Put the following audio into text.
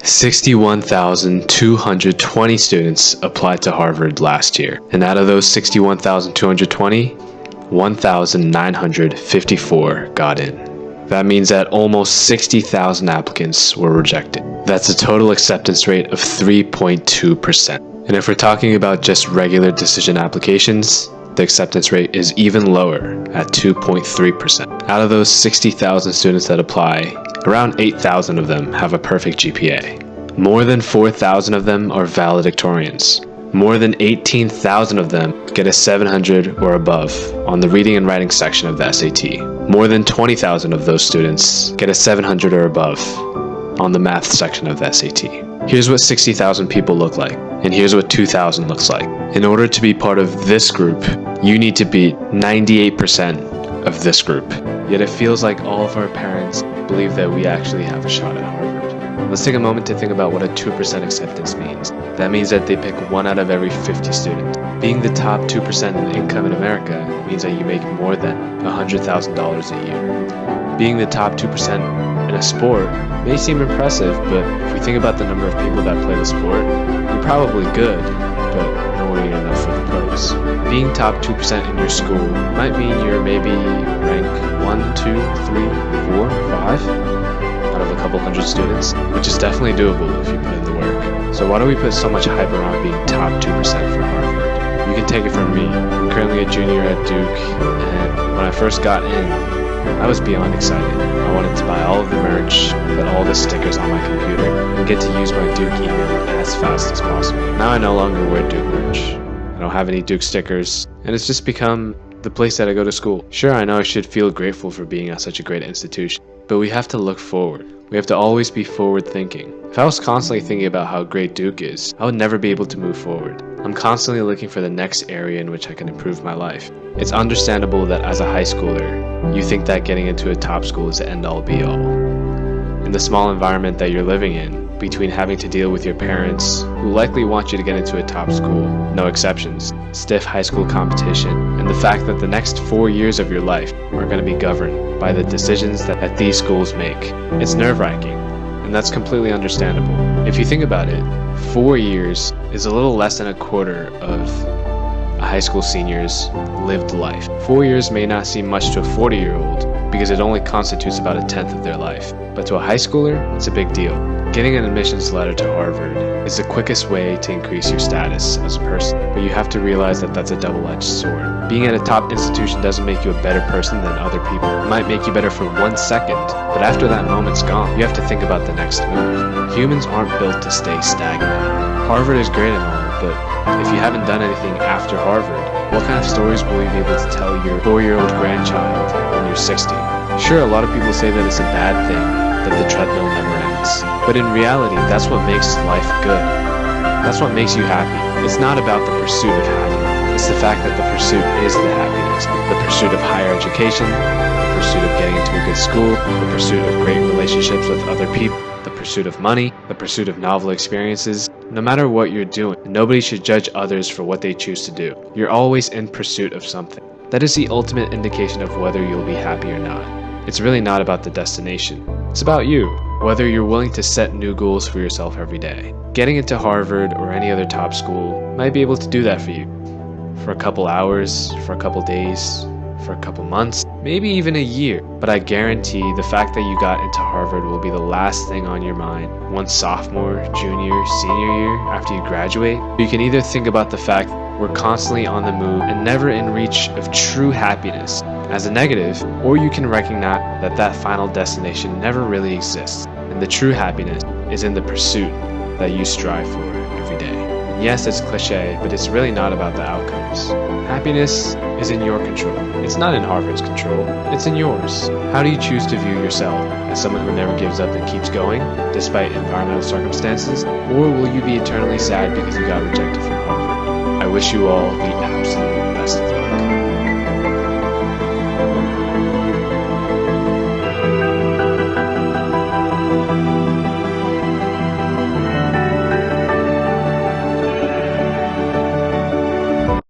61,220 students applied to Harvard last year. And out of those 61,220, 1,954 got in. That means that almost 60,000 applicants were rejected. That's a total acceptance rate of 3.2%. And if we're talking about just regular decision applications, the acceptance rate is even lower at 2.3%. Out of those 60,000 students that apply, around 8,000 of them have a perfect GPA. More than 4,000 of them are valedictorians. More than 18,000 of them get a 700 or above on the reading and writing section of the SAT. More than 20,000 of those students get a 700 or above on the math section of the SAT. Here's what 60,000 people look like, and here's what 2,000 looks like. In order to be part of this group, you need to beat 98% of this group. Yet it feels like all of our parents believe that we actually have a shot at Harvard. Let's take a moment to think about what a 2% acceptance means. That means that they pick 1 out of every 50 students. Being the top 2% in income in America means that you make more than $100,000 a year. Being the top 2% in a sport may seem impressive, but if we think about the number of people that play the sport, you're probably good, but nowhere near enough for the pros. Being top 2% in your school might mean you're maybe rank 1, 2, 3, 4, 5 out of a couple hundred students, which is definitely doable if you put in the work. So why do we put so much hype around being top 2% for Harvard? You can take it from me. I'm currently a junior at Duke, and when I first got in, I was beyond excited. I wanted to buy all of the merch, put all the stickers on my computer, and get to use my Duke email as fast as possible. Now I no longer wear Duke merch. I don't have any Duke stickers, and it's just become the place that I go to school. Sure, I know I should feel grateful for being at such a great institution, but we have to look forward. We have to always be forward thinking. If I was constantly thinking about how great Duke is, I would never be able to move forward. I'm constantly looking for the next area in which I can improve my life. It's understandable that as a high schooler, you think that getting into a top school is the end-all be-all. In the small environment that you're living in, between having to deal with your parents, who likely want you to get into a top school, no exceptions, stiff high school competition, and the fact that the next 4 years of your life are going to be governed by the decisions that these schools make. It's nerve-wracking, and that's completely understandable. If you think about it, 4 years is a little less than a quarter of a high school senior's lived life. 4 years may not seem much to a 40-year-old because it only constitutes about 1/10 of their life. But to a high schooler, it's a big deal. Getting an admissions letter to Harvard is the quickest way to increase your status as a person, but you have to realize that that's a double-edged sword. Being at a top institution doesn't make you a better person than other people. It might make you better for 1 second, but after that moment's gone, you have to think about the next move. Humans aren't built to stay stagnant. Harvard is great and all, but if you haven't done anything after Harvard, what kind of stories will you be able to tell your 4-year-old grandchild when you're 60? Sure, a lot of people say that it's a bad thing that the treadmill never ends, but in reality, that's what makes life good. That's what makes you happy. It's not about the pursuit of happiness. It's the fact that the pursuit is the happiness. The pursuit of higher education, the pursuit of getting into a good school, the pursuit of great relationships with other people, the pursuit of money, the pursuit of novel experiences. No matter what you're doing, nobody should judge others for what they choose to do. You're always in pursuit of something. That is the ultimate indication of whether you'll be happy or not. It's really not about the destination. It's about you, whether you're willing to set new goals for yourself every day. Getting into Harvard or any other top school might be able to do that for you. For a couple hours, for a couple days, for a couple months, maybe even a year. But I guarantee the fact that you got into Harvard will be the last thing on your mind once sophomore, junior, senior year after you graduate. You can either think about the fact we're constantly on the move and never in reach of true happiness as a negative, or you can recognize that that final destination never really exists, and the true happiness is in the pursuit that you strive for every day. And yes, it's cliche, but it's really not about the outcomes. Happiness is in your control. It's not in Harvard's control, it's in yours. How do you choose to view yourself? As someone who never gives up and keeps going, despite environmental circumstances? Or will you be eternally sad because you got rejected from Harvard? I wish you all the absolute